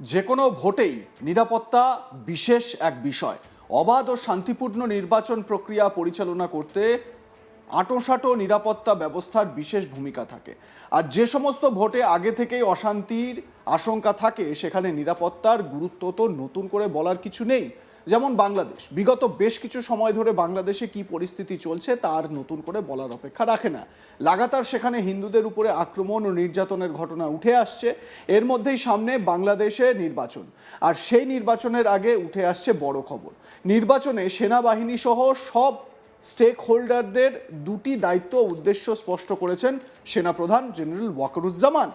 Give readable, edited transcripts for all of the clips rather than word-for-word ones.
যে কোনো ভোটেই নিরাপত্তা বিশেষ এক বিষয়। অবাধ ও শান্তিপূর্ণ নির্বাচন প্রক্রিয়া পরিচালনা করতে আঁটোসাঁটো নিরাপত্তা ব্যবস্থার বিশেষ ভূমিকা থাকে। আর যে সমস্ত ভোটে আগে থেকেই অশান্তির আশঙ্কা থাকে সেখানে নিরাপত্তার গুরুত্ব তো নতুন করে বলার কিছু নেই। যেমন বাংলাদেশ, বিগত বেশ কিছু সময় ধরে বাংলাদেশে কি পরিস্থিতি চলছে তার নতুন করে বলার অপেক্ষা রাখে না। লাগাতার সেখানে হিন্দুদের উপরে আক্রমণ ও নির্যাতনের ঘটনা উঠে আসছে। এর মধ্যেই সামনে বাংলাদেশে নির্বাচন, আর সেই নির্বাচনের আগে উঠে আসছে বড় খবর। নির্বাচনে সেনাবাহিনী সহ সব স্টেক হোল্ডারদের দুটি দায়িত্ব ও উদ্দেশ্য স্পষ্ট করেছেন সেনাপ্রধান জেনারেল ওয়াকারুজ্জামান।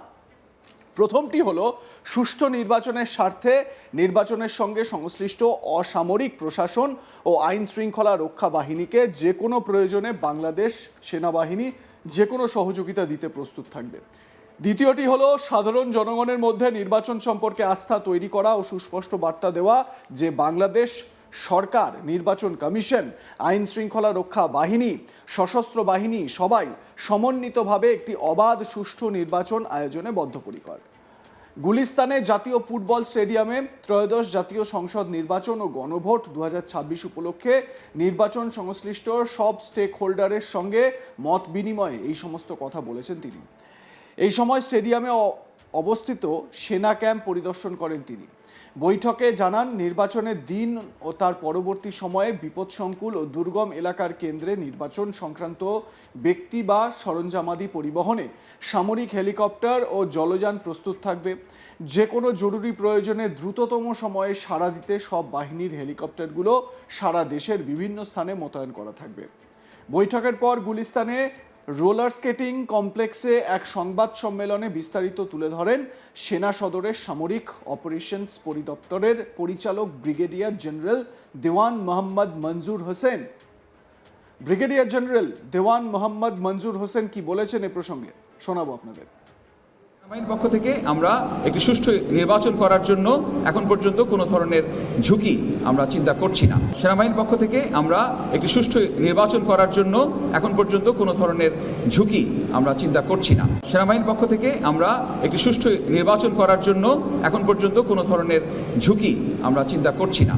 প্রথমটি হলো সুষ্ঠু নির্বাচনের স্বার্থে নির্বাচনের সঙ্গে সংশ্লিষ্ট অসামরিক প্রশাসন ও আইন শৃঙ্খলা রক্ষা বাহিনীকে যে কোনো প্রয়োজনে বাংলাদেশ সেনাবাহিনী যে কোনো সহযোগিতা দিতে প্রস্তুত থাকবে। দ্বিতীয়টি হলো সাধারণ জনগণের মধ্যে নির্বাচন সম্পর্কে আস্থা তৈরি করা ও সুস্পষ্ট বার্তা দেওয়া যে বাংলাদেশ সরকার, নির্বাচন কমিশন, আইন শৃঙ্খলা রক্ষা বাহিনী, সশস্ত্র বাহিনী সবাই সমন্বিতভাবে একটি অবাধ সুষ্ঠু নির্বাচন আয়োজনে বদ্ধপরিকর। গুলিস্তানে জাতীয় ফুটবল স্টেডিয়ামে ত্রয়োদশ জাতীয় সংসদ নির্বাচন ও গণভোট 2026 উপলক্ষে নির্বাচন সংশ্লিষ্ট সব স্টেক হোল্ডারের সঙ্গে মত বিনিময়ে এই সমস্ত কথা বলেছেন তিনি। এই সময় স্টেডিয়ামে অবস্থিত সেনা ক্যাম্প পরিদর্শন করেন তিনি। বৈঠকে জানান, নির্বাচনের দিন ও তার পরবর্তী সময়ে বিপদসংকুল ও দুর্গম এলাকার কেন্দ্রে নির্বাচন সংক্রান্ত ব্যক্তি বা সরঞ্জামাদি পরিবহনে সামরিক হেলিকপ্টার ও জলযান প্রস্তুত থাকবে। যে কোনো জরুরি প্রয়োজনে দ্রুততম সময়ে সাড়া দিতে সব বাহিনীর হেলিকপ্টারগুলো সারা দেশের বিভিন্ন স্থানে মোতায়েন করা থাকবে। বৈঠকের পর গুলিস্তানে রোলার স্কেটিং কমপ্লেক্সে এক সংবাদ সম্মেলনে বিস্তারিত তুলে ধরেন সেনা সদরের সামরিক অপারেশনস পরিদপ্তরের পরিচালক ব্রিগেডিয়ার জেনারেল দেওয়ান মোহাম্মদ মঞ্জুর হোসেন। ব্রিগেডিয়ার জেনারেল দেওয়ান মোহাম্মদ মঞ্জুর হোসেন কি বলেছেন এ প্রসঙ্গে শোনাবো আপনাদের। সেনাবাহিনীর পক্ষ থেকে আমরা একটি সুষ্ঠু নির্বাচন করার জন্য এখন পর্যন্ত কোনো ধরনের ঝুঁকি আমরা চিন্তা করছি না। সেনাবাহিনীর পক্ষ থেকে আমরা একটি সুষ্ঠু নির্বাচন করার জন্য এখন পর্যন্ত কোনো ধরনের ঝুঁকি আমরা চিন্তা করছি না। সেনাবাহিনীর পক্ষ থেকে আমরা একটি সুষ্ঠু নির্বাচন করার জন্য এখন পর্যন্ত কোনো ধরনের ঝুঁকি আমরা চিন্তা করছি না।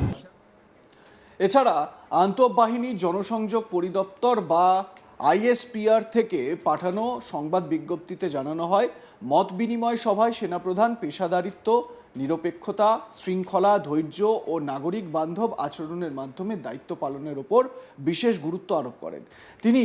এছাড়া আন্তঃবাহিনী জনসংযোগ পরিদপ্তর বা আইএসপিআর থেকে পাঠানো সংবাদ বিজ্ঞপ্তিতে জানানো হয়, মত বিনিময় সভায় সেনাপ্রধান পেশাদারিত্ব, নিরপেক্ষতা, শৃঙ্খলা, ধৈর্য ও নাগরিক বান্ধব আচরণের মাধ্যমে দায়িত্ব পালনের ওপর বিশেষ গুরুত্ব আরোপ করেন। তিনি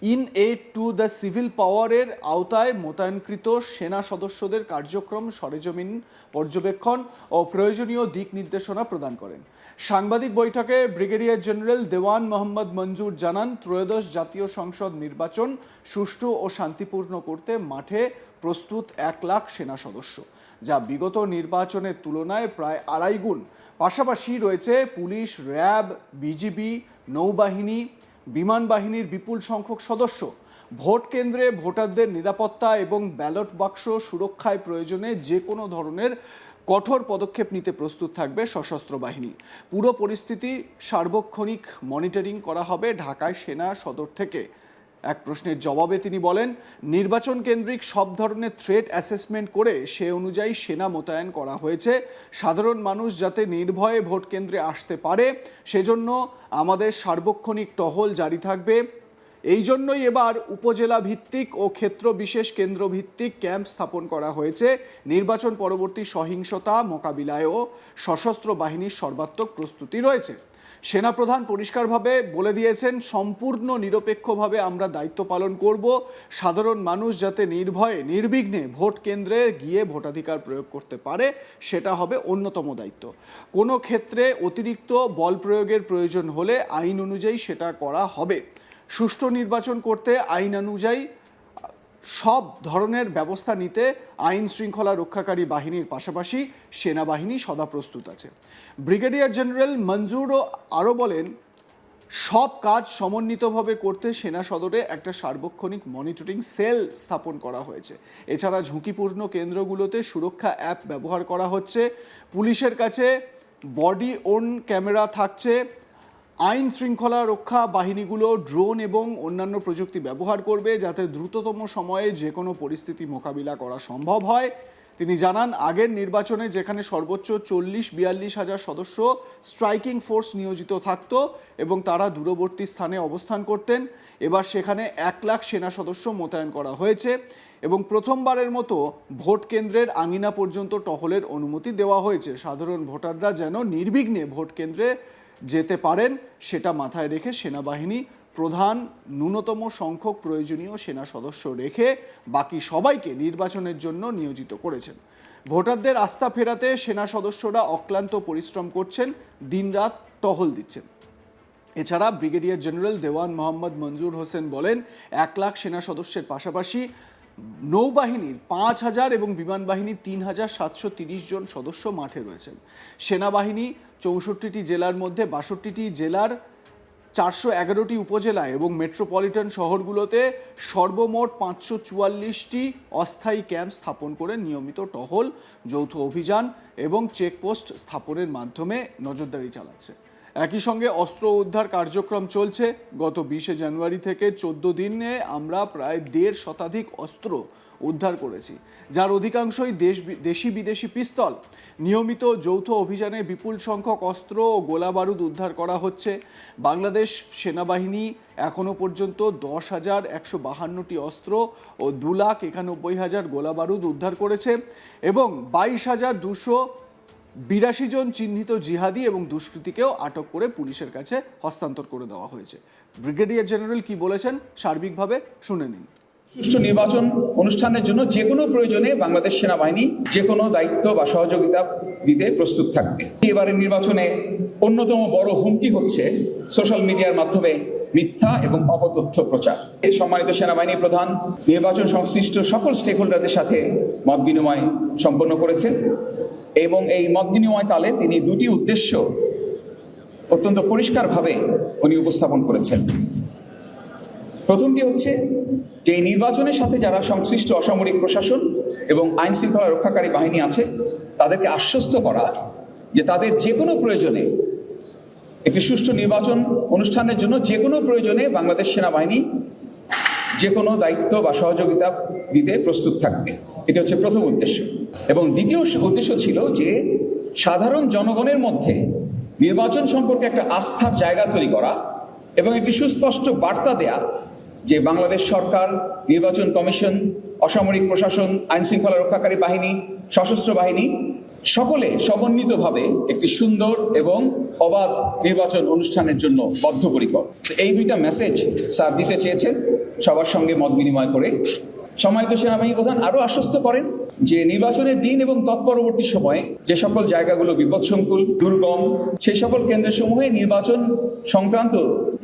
in aid to the civil পাওয়ারের আওতায় মোতায়েনকৃত সেনা সদস্যদের কার্যক্রম সরেজমিন পর্যবেক্ষণ ও প্রয়োজনীয় দিক নির্দেশনা প্রদান করেন। সাংবাদিক বৈঠকে ব্রিগেডিয়ার জেনারেল দেওয়ান মোহাম্মদ মঞ্জুর জানান, ত্রয়োদশ জাতীয় সংসদ নির্বাচন সুষ্ঠু ও শান্তিপূর্ণ করতে মাঠে প্রস্তুত 1 লাখ সেনা সদস্য, যা বিগত নির্বাচনের তুলনায় প্রায় 2.5 গুণ। পাশাপাশি রয়েছে পুলিশ, র্যাব, বিজিবি, নৌবাহিনী, বিমান বাহিনীর বিপুল সংখ্যক সদস্য। ভোট কেন্দ্রে ভোটারদের নিরাপত্তা এবং ব্যালট বাক্স সুরক্ষায় প্রয়োজনে যে কোনো ধরনের কঠোর পদক্ষেপ নিতে প্রস্তুত থাকবে সশস্ত্র বাহিনী। পুরো পরিস্থিতি সার্বক্ষণিক মনিটরিং করা হবে ঢাকায় সেনা সদর থেকে। এক প্রশ্নের জবাবে তিনি বলেন, নির্বাচন কেন্দ্রিক সব ধরনের থ্রেট অ্যাসেসমেন্ট করে সে অনুযায়ী সেনা মোতায়েন করা হয়েছে। সাধারণ মানুষ যাতে নির্ভয়ে ভোট কেন্দ্রে আসতে পারে সেজন্য আমাদের সার্বক্ষণিক টহল জারি থাকবে। এই জন্যই এবার উপজেলা ভিত্তিক ও ক্ষেত্র বিশেষ কেন্দ্র ভিত্তিক ক্যাম্প স্থাপন করা হয়েছে। নির্বাচন পরবর্তী সহিংসতা মোকাবিলায়ও সশস্ত্র বাহিনীর সর্বাত্মক প্রস্তুতি রয়েছে। সেনাপ্রধান পরিষ্কারভাবে বলে দিয়েছেন, সম্পূর্ণ নিরপেক্ষভাবে আমরা দায়িত্ব পালন করব। সাধারণ মানুষ যাতে নির্ভয়ে নির্বিঘ্নে ভোট কেন্দ্রে গিয়ে ভোটাধিকার প্রয়োগ করতে পারে সেটা হবে অন্যতম দায়িত্ব। কোনো ক্ষেত্রে অতিরিক্ত বল প্রয়োগের প্রয়োজন হলে আইন অনুযায়ী সেটা করা হবে। সুষ্ঠু নির্বাচন করতে আইন অনুযায়ী সব ধরনের ব্যবস্থা নিতে আইন শৃঙ্খলা রক্ষাকারী বাহিনীর পাশাপাশি সেনাবাহিনী সদা প্রস্তুত আছে। ব্রিগেডিয়ার জেনারেল মঞ্জুরও আরও বলেন, সব কাজ সমন্বিতভাবে করতে সেনা সদরে একটা সার্বক্ষণিক মনিটরিং সেল স্থাপন করা হয়েছে। এছাড়া ঝুঁকিপূর্ণ কেন্দ্রগুলোতে সুরক্ষা অ্যাপ ব্যবহার করা হচ্ছে। পুলিশের কাছে বডি ওন ক্যামেরা থাকছে। আইন শৃঙ্খলা রক্ষা বাহিনীগুলো ড্রোন এবং অন্যান্য প্রযুক্তি ব্যবহার করবে যাতে দ্রুততম সময়ে যে কোনো পরিস্থিতি মোকাবিলা করা সম্ভব হয়। তিনি জানান, আগের নির্বাচনে যেখানে সর্বোচ্চ 40-42 হাজার সদস্য স্ট্রাইকিং ফোর্স নিয়োজিত থাকত এবং তারা দূরবর্তী স্থানে অবস্থান করতেন, এবার সেখানে 1 লাখ সেনা সদস্য মোতায়েন করা হয়েছে এবং প্রথমবারের মতো ভোট কেন্দ্রের আঙিনা পর্যন্ত টহলের অনুমতি দেওয়া হয়েছে। সাধারণ ভোটাররা যেন নির্বিঘ্নে ভোট কেন্দ্রে যেতে পারেন সেটা মাথায় রেখে সেনাবাহিনী প্রধান ন্যূনতম সংখ্যক প্রয়োজনীয় সেনা সদস্য রেখে বাকি সবাইকে নির্বাচনের জন্য নিয়োজিত করেছেন। ভোটারদের আস্থা ফেরাতে সেনা সদস্যরা অক্লান্ত পরিশ্রম করছেন, দিনরাত টহল দিচ্ছেন। এছাড়া ব্রিগেডিয়ার জেনারেল দেওয়ান মোহাম্মদ মঞ্জুর হোসেন বলেন, 1 লাখ সেনা সদস্যের পাশাপাশি নৌবাহিনীর 5,000 এবং বিমান বাহিনীর 3,730 জন সদস্য মাঠে রয়েছেন। সেনাবাহিনী 64টি জেলার মধ্যে 62টি জেলার 411টি উপজেলা এবং মেট্রোপলিটন শহরগুলোতে সর্বমোট 544টি অস্থায়ী ক্যাম্প স্থাপন করে নিয়মিত টহল, যৌথ অভিযান এবং চেকপোস্ট স্থাপনের মাধ্যমে নজরদারি চালাচ্ছে। একই সঙ্গে অস্ত্র উদ্ধার কার্যক্রম চলছে। গত 20 জানুয়ারি থেকে 14 দিনে আমরা প্রায় 1.5 শতাধিক অস্ত্র উদ্ধার করেছি, যার অধিকাংশই দেশি বিদেশি পিস্তল। নিয়মিত যৌথ অভিযানে বিপুল সংখ্যক অস্ত্র ও গোলাবারুদ উদ্ধার করা হচ্ছে। বাংলাদেশ সেনাবাহিনী এখনও পর্যন্ত 10,152টি অস্ত্র ও 2,91,000 গোলাবারুদ উদ্ধার করেছে এবং 22,282 জন চিহ্নিত জিহাদি এবং দুষ্কৃতীকেও আটক করে পুলিশের কাছে হস্তান্তর করে দেওয়া হয়েছে। ব্রিগেডিয়ার জেনারেল কি বলেছেন সার্বিকভাবে শুনে নিন। সুষ্ঠু নির্বাচন অনুষ্ঠানের জন্য যে কোনো প্রয়োজনে বাংলাদেশ সেনাবাহিনী যে কোনো দায়িত্ব বা সহযোগিতা দিতে প্রস্তুত থাকবে। এবারের নির্বাচনে অন্যতম বড় হুমকি হচ্ছে সোশ্যাল মিডিয়ার মাধ্যমে মিথ্যা এবং অপতথ্য প্রচার। এই সম্মানিত সেনাবাহিনী প্রধান নির্বাচন সংশ্লিষ্ট সকল স্টেক হোল্ডারদের সাথে মত বিনিময় সম্পন্ন করেছেন এবং এই মত বিনিময়কালে তিনি 2টি উদ্দেশ্য অত্যন্ত পরিষ্কারভাবে উনি উপস্থাপন করেছেন। প্রথমটি হচ্ছে যে এই নির্বাচনের সাথে যারা সংশ্লিষ্ট অসামরিক প্রশাসন এবং আইন শৃঙ্খলা রক্ষাকারী বাহিনী আছে তাদেরকে আশ্বস্ত করা যে তাদের যে কোনো প্রয়োজনে একটি সুষ্ঠু নির্বাচন অনুষ্ঠানের জন্য যে কোনো প্রয়োজনে বাংলাদেশ সেনাবাহিনী যে কোনো দায়িত্ব বা সহযোগিতা দিতে প্রস্তুত থাকবে। এটা হচ্ছে প্রথম উদ্দেশ্য। এবং দ্বিতীয় উদ্দেশ্য ছিল যে সাধারণ জনগণের মধ্যে নির্বাচন সম্পর্কে একটা আস্থার জায়গা তৈরি করা এবং একটি সুস্পষ্ট বার্তা দেয়া যে বাংলাদেশ সরকার, নির্বাচন কমিশন, অসামরিক প্রশাসন, আইন শৃঙ্খলা রক্ষাকারী বাহিনী, সশস্ত্র বাহিনী সকলে সমন্বিতভাবে একটি সুন্দর এবং অবাধ নির্বাচন অনুষ্ঠানের জন্য বদ্ধপরিকর। এই 2টা মেসেজ স্যার দিতে চেয়েছেন সবার সঙ্গে মত বিনিময় করে। সম্মানিত সেনাবাহিনী প্রধান আরও আশ্বস্ত করেন যে নির্বাচনের দিন এবং তৎপরবর্তী সময়ে যে সকল জায়গাগুলো বিপদসংকুল, দুর্গম, সেই সকল কেন্দ্রসমূহে নির্বাচন সংক্রান্ত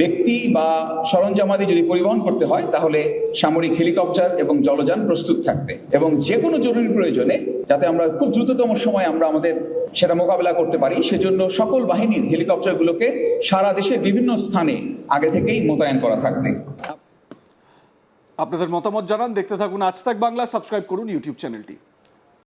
ব্যক্তি বা সরঞ্জামাদি যদি পরিবহন করতে হয় তাহলে সামরিক হেলিকপ্টার এবং জলযান প্রস্তুত থাকবে এবং যে কোনো জরুরি প্রয়োজনে যাতে আমরা খুব দ্রুততম সময়ে আমরা আমাদের সেটা মোকাবেলা করতে পারি সেজন্য সকল বাহিনীর হেলিকপ্টারগুলোকে সারা দেশের বিভিন্ন স্থানে আগে থেকেই মোতায়েন করা থাকবে। আপনাদের মতামত জানান, দেখতে থাকুন আজ তাক বাংলা, সাবস্ক্রাইব করুন ইউটিউব চ্যানেলটি।